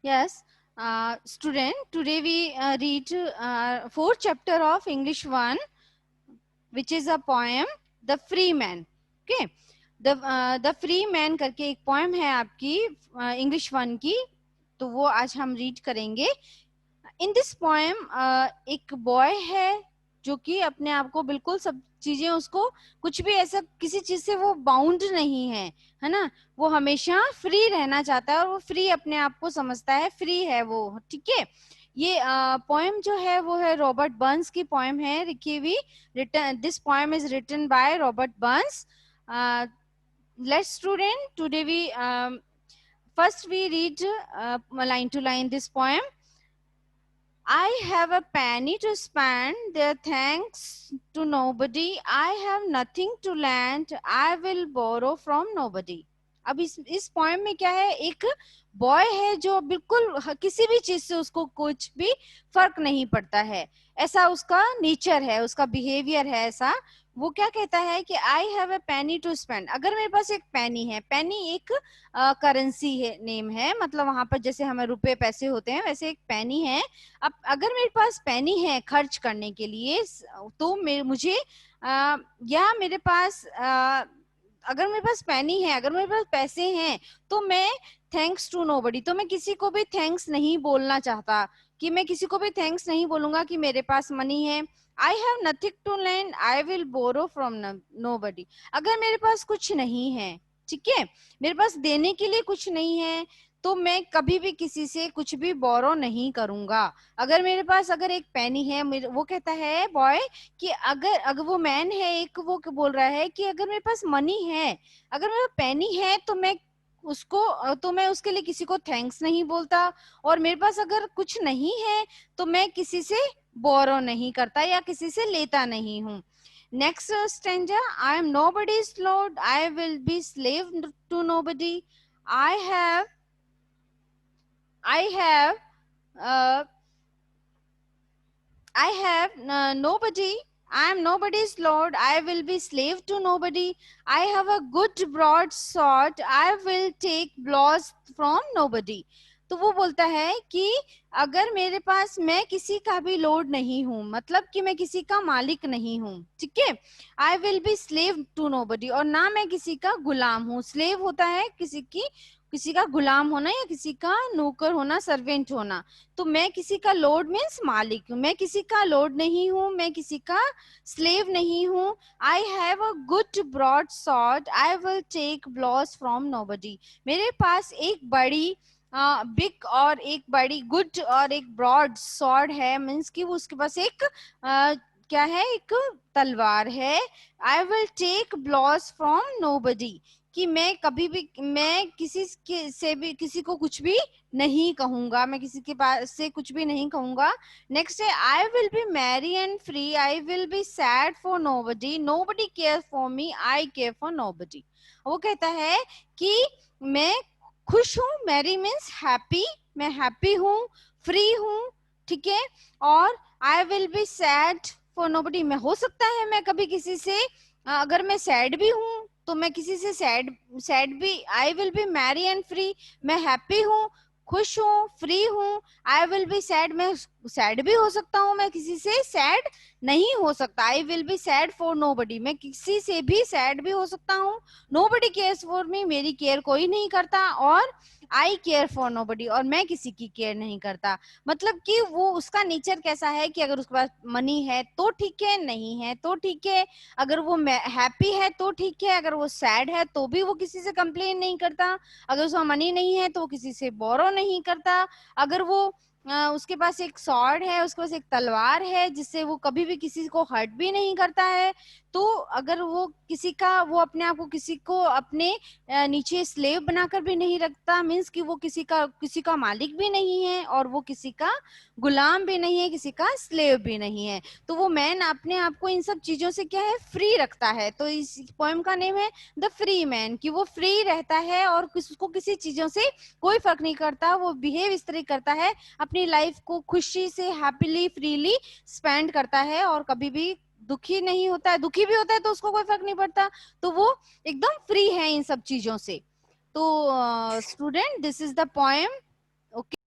Yes, student, today we read fourth chapter of English 1, which is a poem, The Free Man. Okay, the Free Man करके एक poem है आपकी English 1 की, तो वो आज हम read करेंगे. इन दिस पोएम एक बॉय है जो कि अपने आप को बिल्कुल सब चीजें उसको कुछ भी ऐसा किसी चीज से वो बाउंड नहीं है ना. वो हमेशा फ्री रहना चाहता है और वो फ्री अपने आप को समझता है, फ्री है वो. ठीक है. ये पोएम जो है वो है रॉबर्ट बर्न्स की पोएम है, लिखी हुई. Written this poem is written by Robert Burns. Let's student, today we first we read line to line this poem. I have a penny to spend, there thanks to nobody. I have nothing to lend, I will borrow from nobody. अब इस poem में क्या है, एक boy है जो बिल्कुल किसी भी चीज से उसको कुछ भी फर्क नहीं पड़ता है, ऐसा उसका नेचर है, उसका बिहेवियर है ऐसा. वो क्या कहता है कि I have a penny to spend. अगर मेरे पास एक पेनी है, पेनी एक करेंसी है, नेम है, मतलब वहां पर जैसे हमें रुपए पैसे होते हैं वैसे एक पेनी है. अब अगर मेरे पास पेनी है खर्च करने के लिए, तो मुझे या मेरे पास अगर मेरे पास पेनी है, अगर मेरे पास पैसे हैं, तो मैं थैंक्स टू नोबडी, तो मैं किसी को भी थैंक्स नहीं बोलना चाहता, कि मैं किसी को भी थैंक्स नहीं बोलूंगा कि मेरे पास मनी है. I have nothing to lend, I will borrow from nobody. अगर मेरे पास कुछ नहीं है, ठीक है, मेरे पास देने के लिए कुछ नहीं है, तो मैं कभी भी किसी से कुछ भी बोरो नहीं करूंगा. अगर मेरे पास अगर एक पेनी है, वो कहता है बॉय कि अगर वो मैन है एक, वो बोल रहा है कि अगर मेरे पास मनी है, अगर मेरे पास पेनी है, तो मैं उसके लिए किसी को थैंक्स नहीं बोलता. और मेरे पास अगर कुछ नहीं है, तो मैं किसी से बोरो नहीं करता या किसी से लेता नहीं हूँ. Next stanza. I am nobody's lord, I will be slave to nobody. I have I have uh, nobody. I am nobody's lord. I will be slave to nobody. I have a good broad sword. I will take blows from nobody. तो वो बोलता है कि अगर मेरे पास, मैं किसी का भी लॉर्ड नहीं हूं, मतलब कि मैं किसी का मालिक नहीं हूं, ठीक है. I will be slave to nobody, और ना मैं किसी का गुलाम हूँ. स्लेव होता है किसी का गुलाम होना या किसी का नौकर होना, सर्वेंट होना. तो मैं किसी का लॉर्ड मीन्स मालिक, मैं किसी का लॉर्ड नहीं हूँ, मैं किसी का स्लेव नहीं हूँ. I have a good broad sword, I will take blows from nobody. मेरे पास एक बड़ी बिग और एक बड़ी गुड और एक ब्रॉड सॉर्ड है, मीन्स कि वो उसके पास एक क्या है, एक तलवार है. I will take blows from nobody, कि मैं कभी भी, मैं से भी किसी को कुछ भी नहीं कहूंगा, मैं किसी के पास से कुछ भी नहीं कहूंगा. नेक्स्ट है. I will B Mary and free, I will be sad for nobody, nobody care for me, I care for nobody. वो कहता है कि मैं खुश हूँ, मैरी मीन्स हैप्पी, मैं हैप्पी हूँ, फ्री हूँ, ठीक है. और आई will be sad for nobody, मैं हो सकता है मैं कभी किसी से अगर मैं सैड भी हूँ तो मैं किसी से सैड भी. आई will B Mary and free, मैं हैप्पी हूँ, खुश हूँ, फ्री हूँ. आई विल बी सैड, मैं सैड भी हो सकता हूँ, मैं किसी से सैड नहीं हो सकता. आई will be sad for nobody, मैं किसी से भी सैड भी हो सकता हूँ. नोबडी केयर्स फॉर मी, मेरी केयर कोई नहीं करता. और आई केयर फॉर नोबडी, और मैं किसी की केयर नहीं करता. मतलब कि वो उसका नेचर कैसा है कि अगर उसके पास मनी है तो ठीक है, नहीं है तो ठीक है, अगर वो हैप्पी है तो ठीक है, अगर वो सैड है तो भी वो किसी से कंप्लेन नहीं करता, अगर उसका मनी नहीं है तो वो किसी से बोरो नहीं करता, अगर वो उसके पास एक स्वॉर्ड है, उसके पास एक तलवार है जिससे वो कभी भी किसी को हर्ट भी नहीं करता है, तो अगर वो किसी का, वो अपने आप को किसी को अपने नीचे स्लेव बनाकर भी नहीं रखता, मीन्स कि वो किसी का मालिक भी नहीं है और वो किसी का गुलाम भी नहीं है, किसी का स्लेव भी नहीं है. तो वो मैन अपने आप को इन सब चीजों से क्या है, फ्री रखता है. तो इस पोएम का नेम है द फ्री मैन, कि वो फ्री रहता है और उसको किसी चीजों से कोई फर्क नहीं करता. वो बिहेव इस तरह करता है, अपनी लाइफ को खुशी से हैप्पीली फ्रीली स्पेंड करता है और कभी भी दुखी नहीं होता है. दुखी भी होता है तो उसको कोई फर्क नहीं पड़ता. तो वो एकदम फ्री है इन सब चीजों से. तो student, this is the poem